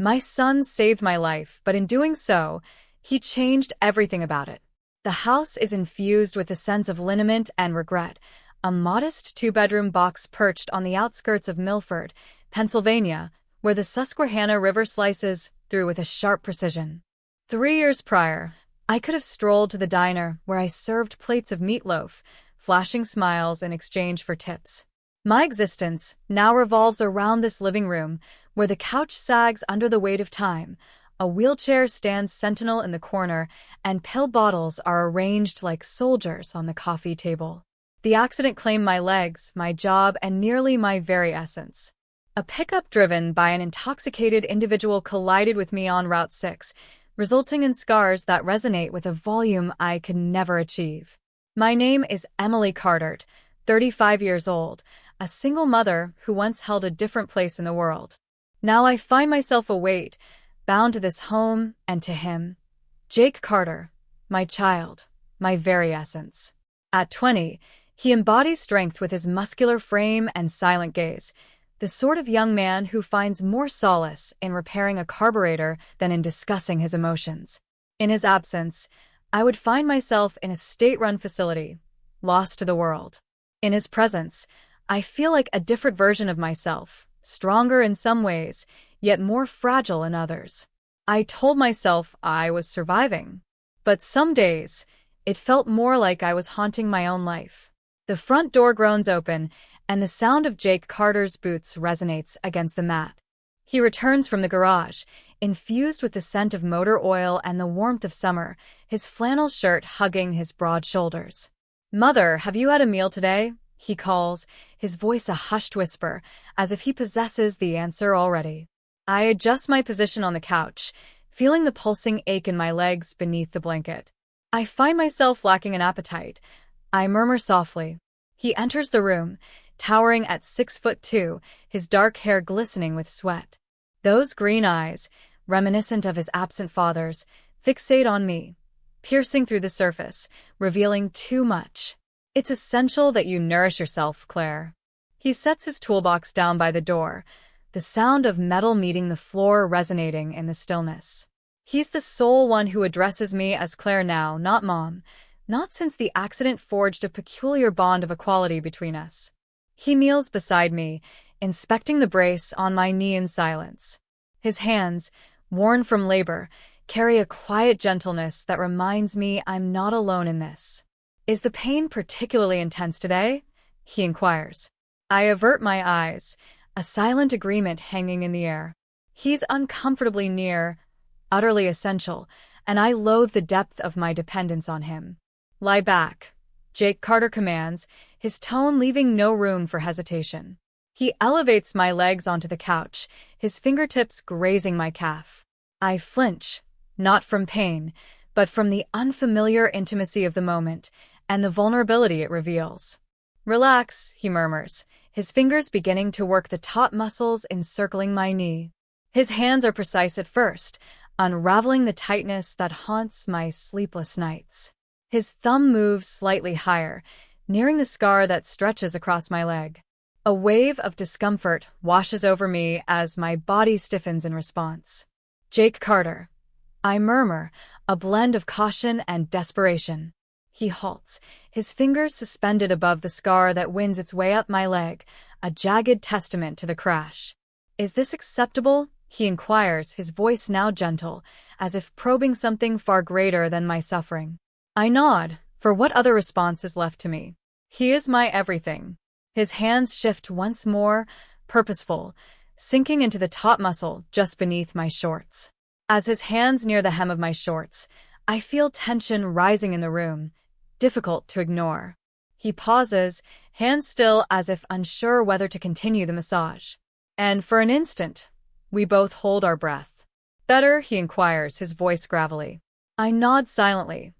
My son saved my life, but in doing so, he changed everything about it. The house is infused with a sense of lineament and regret, a modest two-bedroom box perched on the outskirts of Milford, Pennsylvania, where the Susquehanna River slices through with a sharp precision. 3 years prior, I could have strolled to the diner where I served plates of meatloaf, flashing smiles in exchange for tips. My existence now revolves around this living room, where the couch sags under the weight of time, a wheelchair stands sentinel in the corner, and pill bottles are arranged like soldiers on the coffee table. The accident claimed my legs, my job, and nearly my very essence. A pickup driven by an intoxicated individual collided with me on Route 6, resulting in scars that resonate with a volume I could never achieve. My name is Emily Cartert, 35 years old, a single mother who once held a different place in the world. Now I find myself a weight, bound to this home and to him. Jake Carter, my child, my very essence. At 20, he embodies strength with his muscular frame and silent gaze, the sort of young man who finds more solace in repairing a carburetor than in discussing his emotions. In his absence, I would find myself in a state-run facility, lost to the world. In his presence, I feel like a different version of myself, stronger in some ways, yet more fragile in others. I told myself I was surviving, but some days, it felt more like I was haunting my own life. The front door groans open, and the sound of Jake Carter's boots resonates against the mat. He returns from the garage, infused with the scent of motor oil and the warmth of summer, his flannel shirt hugging his broad shoulders. "Mother, have you had a meal today?" he calls, his voice a hushed whisper, as if he possesses the answer already. I adjust my position on the couch, feeling the pulsing ache in my legs beneath the blanket. I find myself lacking an appetite. I murmur softly. He enters the room, towering at 6'2", his dark hair glistening with sweat. Those green eyes, reminiscent of his absent father's, fixate on me, piercing through the surface, revealing too much. "It's essential that you nourish yourself, Claire." He sets his toolbox down by the door, the sound of metal meeting the floor resonating in the stillness. He's the sole one who addresses me as Claire now, not Mom, not since the accident forged a peculiar bond of equality between us. He kneels beside me, inspecting the brace on my knee in silence. His hands, worn from labor, carry a quiet gentleness that reminds me I'm not alone in this. "Is the pain particularly intense today?" he inquires. I avert my eyes, a silent agreement hanging in the air. He's uncomfortably near, utterly essential, and I loathe the depth of my dependence on him. "Lie back," Jake Carter commands, his tone leaving no room for hesitation. He elevates my legs onto the couch, his fingertips grazing my calf. I flinch, not from pain, but from the unfamiliar intimacy of the moment and the vulnerability it reveals. "Relax," he murmurs, his fingers beginning to work the taut muscles encircling my knee. His hands are precise at first, unraveling the tightness that haunts my sleepless nights. His thumb moves slightly higher, nearing the scar that stretches across my leg. A wave of discomfort washes over me as my body stiffens in response. "Jake Carter," I murmur, a blend of caution and desperation. He halts, his fingers suspended above the scar that wins its way up my leg, a jagged testament to the crash. "Is this acceptable?" he inquires, his voice now gentle, as if probing something far greater than my suffering. I nod, for what other response is left to me? He is my everything. His hands shift once more, purposeful, sinking into the taut muscle just beneath my shorts. As his hands near the hem of my shorts, I feel tension rising in the room, difficult to ignore. He pauses, hands still as if unsure whether to continue the massage. And for an instant, we both hold our breath. "Better?" he inquires, his voice gravelly. I nod silently,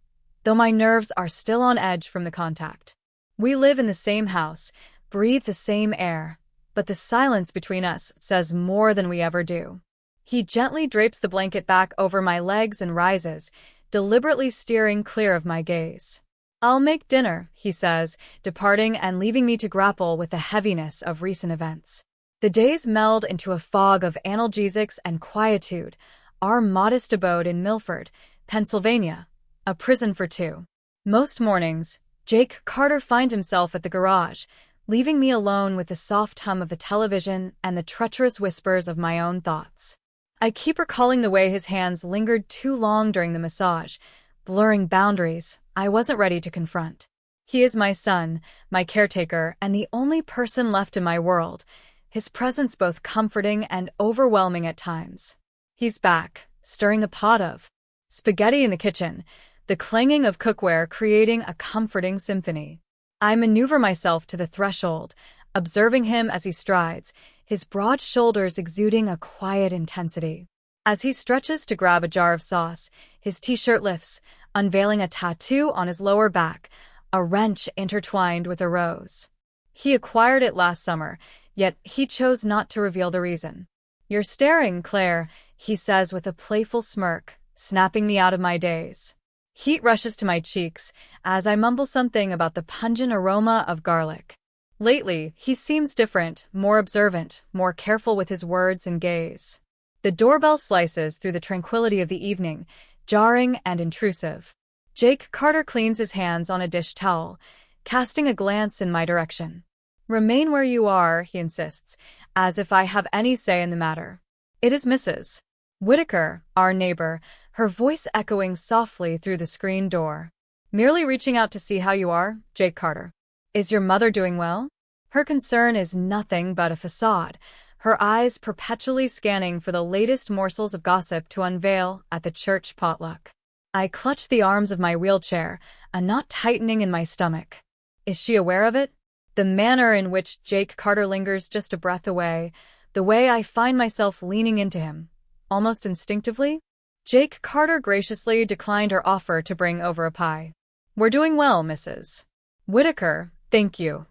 though my nerves are still on edge from the contact. We live in the same house, breathe the same air, but the silence between us says more than we ever do. He gently drapes the blanket back over my legs and rises, deliberately steering clear of my gaze. "I'll make dinner," he says, departing and leaving me to grapple with the heaviness of recent events. The days meld into a fog of analgesics and quietude, our modest abode in Milford, Pennsylvania, a prison for two. Most mornings, Jake Carter finds himself at the garage, leaving me alone with the soft hum of the television and the treacherous whispers of my own thoughts. I keep recalling the way his hands lingered too long during the massage, blurring boundaries I wasn't ready to confront. He is my son, my caretaker, and the only person left in my world, his presence both comforting and overwhelming at times. He's back, stirring the pot of spaghetti in the kitchen, the clanging of cookware creating a comforting symphony. I maneuver myself to the threshold, observing him as he strides, his broad shoulders exuding a quiet intensity. As he stretches to grab a jar of sauce, his t-shirt lifts, unveiling a tattoo on his lower back, a wrench intertwined with a rose. He acquired it last summer, yet he chose not to reveal the reason. "You're staring, Claire," he says with a playful smirk, snapping me out of my daze. Heat rushes to my cheeks as I mumble something about the pungent aroma of garlic. Lately, he seems different, more observant, more careful with his words and gaze. The doorbell slices through the tranquility of the evening, jarring and intrusive. Jake Carter cleans his hands on a dish towel, casting a glance in my direction. "Remain where you are," he insists, as if I have any say in the matter. It is Mrs. Whitaker, our neighbor, her voice echoing softly through the screen door. "Merely reaching out to see how you are, Jake Carter. Is your mother doing well?" Her concern is nothing but a facade, her eyes perpetually scanning for the latest morsels of gossip to unveil at the church potluck. I clutch the arms of my wheelchair, a knot tightening in my stomach. Is she aware of it? The manner in which Jake Carter lingers just a breath away, the way I find myself leaning into him, almost instinctively? Jake Carter graciously declined her offer to bring over a pie. "We're doing well, Mrs. Whitaker, thank you."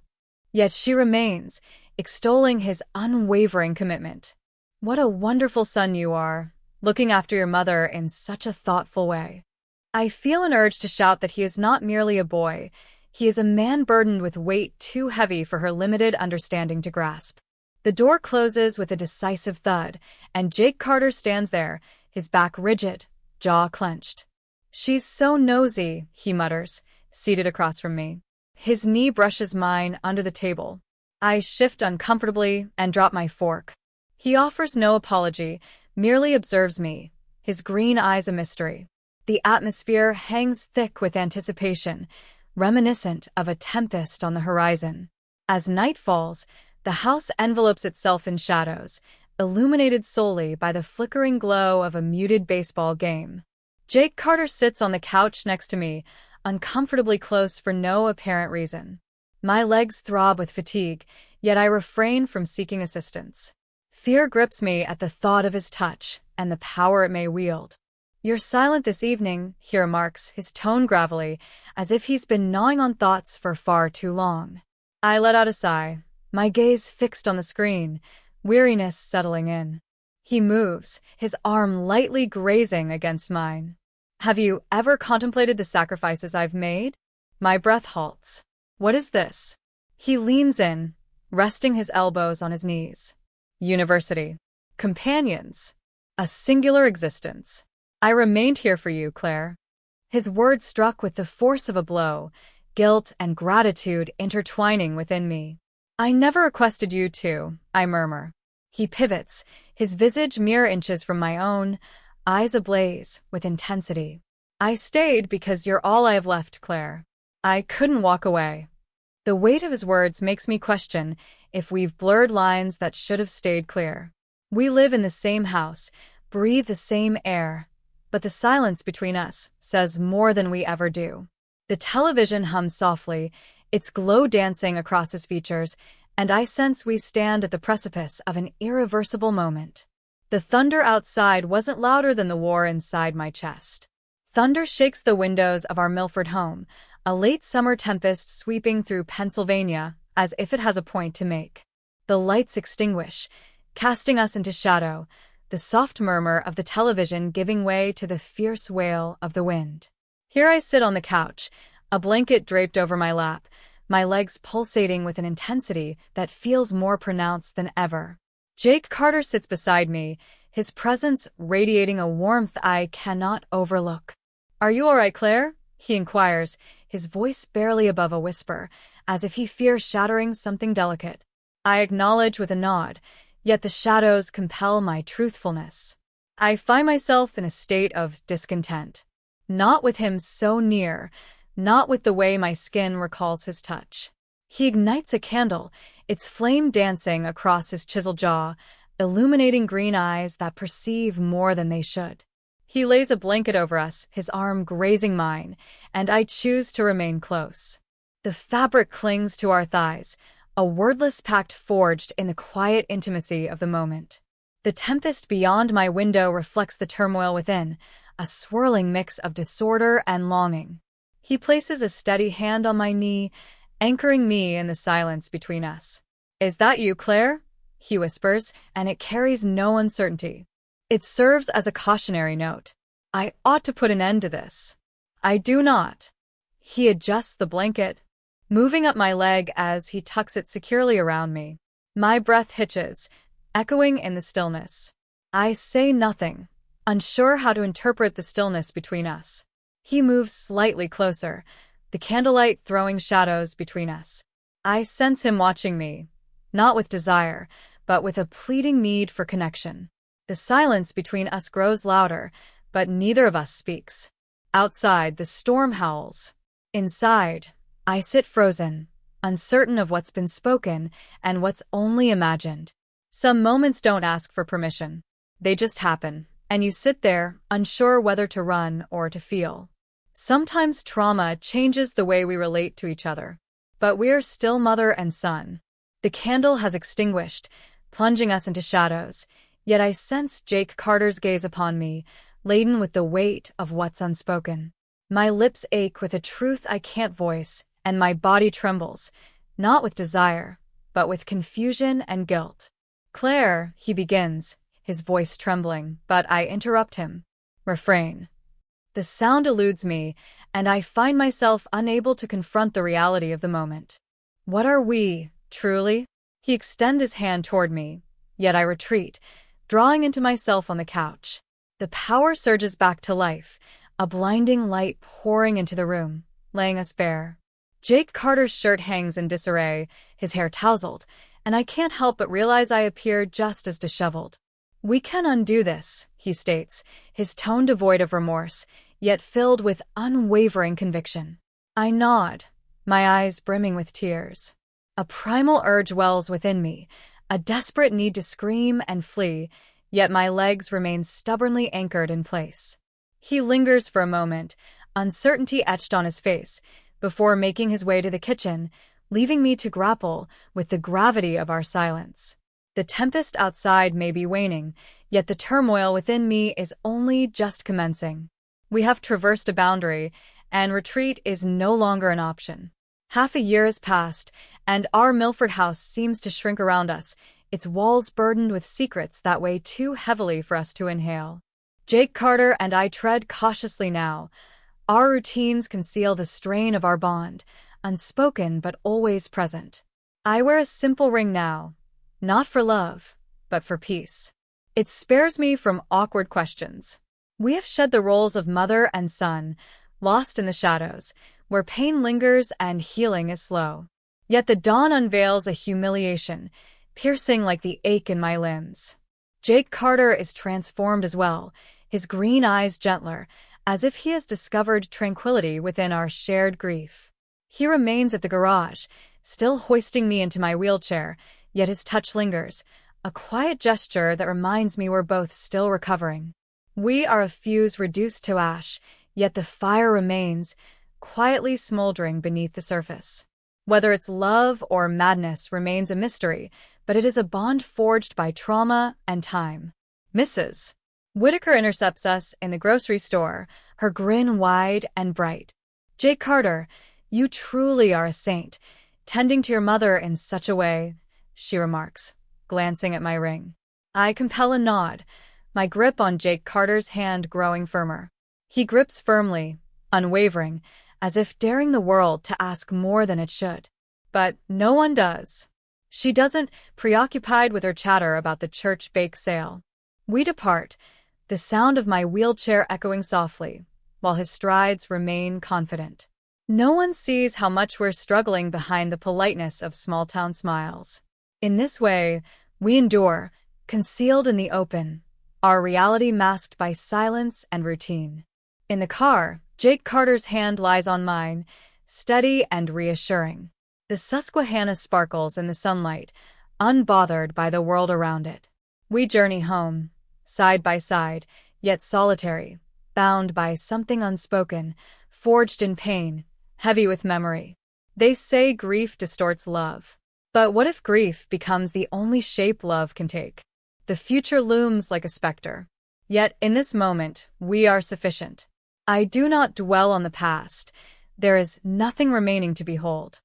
Yet she remains, extolling his unwavering commitment. "What a wonderful son you are, looking after your mother in such a thoughtful way." I feel an urge to shout that he is not merely a boy, he is a man burdened with weight too heavy for her limited understanding to grasp. The door closes with a decisive thud, and Jake Carter stands there, his back rigid, jaw clenched. "She's so nosy," he mutters, seated across from me. His knee brushes mine under the table. I shift uncomfortably and drop my fork. He offers no apology, merely observes me, his green eyes a mystery. The atmosphere hangs thick with anticipation, reminiscent of a tempest on the horizon. As night falls, the house envelopes itself in shadows, illuminated solely by the flickering glow of a muted baseball game. Jake Carter sits on the couch next to me, uncomfortably close for no apparent reason. My legs throb with fatigue, yet I refrain from seeking assistance. Fear grips me at the thought of his touch and the power it may wield. "You're silent this evening," he remarks, his tone gravelly, as if he's been gnawing on thoughts for far too long. I let out a sigh, my gaze fixed on the screen, weariness settling in. He moves, his arm lightly grazing against mine. "Have you ever contemplated the sacrifices I've made?" My breath halts. "What is this?" He leans in, resting his elbows on his knees. "University. Companions. A singular existence. I remained here for you, Claire." His words struck with the force of a blow, guilt and gratitude intertwining within me. "I never requested you to," I murmur. He pivots, his visage mere inches from my own, eyes ablaze with intensity. "I stayed because you're all I have left, Claire. I couldn't walk away." The weight of his words makes me question if we've blurred lines that should have stayed clear. We live in the same house, breathe the same air, but the silence between us says more than we ever do. The television hums softly, its glow dancing across his features, and I sense we stand at the precipice of an irreversible moment. The thunder outside wasn't louder than the war inside my chest. Thunder shakes the windows of our Milford home, a late summer tempest sweeping through Pennsylvania as if it has a point to make. The lights extinguish, casting us into shadow, the soft murmur of the television giving way to the fierce wail of the wind. Here I sit on the couch, a blanket draped over my lap, my legs pulsating with an intensity that feels more pronounced than ever. Jake Carter sits beside me, his presence radiating a warmth I cannot overlook. "Are you all right, Claire?" he inquires, his voice barely above a whisper, as if he fears shattering something delicate. I acknowledge with a nod, yet the shadows compel my truthfulness. I find myself in a state of discontent. Not with him so near, not with the way my skin recalls his touch. He ignites a candle, its flame dancing across his chiseled jaw, illuminating green eyes that perceive more than they should. He lays a blanket over us, his arm grazing mine, and I choose to remain close. The fabric clings to our thighs, a wordless pact forged in the quiet intimacy of the moment. The tempest beyond my window reflects the turmoil within, a swirling mix of disorder and longing. He places a steady hand on my knee, anchoring me in the silence between us. "Is that you, Claire?" he whispers, and it carries no uncertainty. It serves as a cautionary note. I ought to put an end to this. I do not. He adjusts the blanket, moving up my leg as he tucks it securely around me. My breath hitches, echoing in the stillness. I say nothing, unsure how to interpret the stillness between us. He moves slightly closer, the candlelight throwing shadows between us. I sense him watching me, not with desire, but with a pleading need for connection. The silence between us grows louder, but neither of us speaks. Outside, the storm howls. Inside, I sit frozen, uncertain of what's been spoken and what's only imagined. Some moments don't ask for permission. They just happen, and you sit there, unsure whether to run or to feel. Sometimes trauma changes the way we relate to each other. But we're still mother and son. The candle has extinguished, plunging us into shadows, yet I sense Jake Carter's gaze upon me, laden with the weight of what's unspoken. My lips ache with a truth I can't voice, and my body trembles, not with desire, but with confusion and guilt. "Claire," he begins, his voice trembling, but I interrupt him. "Refrain." The sound eludes me, and I find myself unable to confront the reality of the moment. "What are we, truly?" He extends his hand toward me, yet I retreat, drawing into myself on the couch. The power surges back to life, a blinding light pouring into the room, laying us bare. Jake Carter's shirt hangs in disarray, his hair tousled, and I can't help but realize I appear just as disheveled. "We can undo this," he states, his tone devoid of remorse, yet filled with unwavering conviction. I nod, my eyes brimming with tears. A primal urge wells within me, a desperate need to scream and flee, yet my legs remain stubbornly anchored in place. He lingers for a moment, uncertainty etched on his face, before making his way to the kitchen, leaving me to grapple with the gravity of our silence. The tempest outside may be waning, yet the turmoil within me is only just commencing. We have traversed a boundary, and retreat is no longer an option. Half a year has passed, and our Milford house seems to shrink around us, its walls burdened with secrets that weigh too heavily for us to inhale. Jake Carter and I tread cautiously now. Our routines conceal the strain of our bond, unspoken but always present. I wear a simple ring now, not for love, but for peace. It spares me from awkward questions. We have shed the roles of mother and son, lost in the shadows, where pain lingers and healing is slow. Yet the dawn unveils a humiliation, piercing like the ache in my limbs. Jake Carter is transformed as well, his green eyes gentler, as if he has discovered tranquility within our shared grief. He remains at the garage, still hoisting me into my wheelchair, yet his touch lingers, a quiet gesture that reminds me we're both still recovering. We are a fuse reduced to ash, yet the fire remains, quietly smoldering beneath the surface. Whether it's love or madness remains a mystery, but it is a bond forged by trauma and time. Mrs. Whitaker intercepts us in the grocery store, her grin wide and bright. "Jake Carter, you truly are a saint, tending to your mother in such a way," she remarks, glancing at my ring. I compel a nod, my grip on Jake Carter's hand growing firmer. He grips firmly, unwavering, as if daring the world to ask more than it should. But no one does. She doesn't, preoccupied with her chatter about the church bake sale. We depart, the sound of my wheelchair echoing softly, while his strides remain confident. No one sees how much we're struggling behind the politeness of small-town smiles. In this way, we endure, concealed in the open, our reality masked by silence and routine. In the car, Jake Carter's hand lies on mine, steady and reassuring. The Susquehanna sparkles in the sunlight, unbothered by the world around it. We journey home, side by side, yet solitary, bound by something unspoken, forged in pain, heavy with memory. They say grief distorts love. But what if grief becomes the only shape love can take? The future looms like a specter. Yet in this moment, we are sufficient. I do not dwell on the past. There is nothing remaining to behold.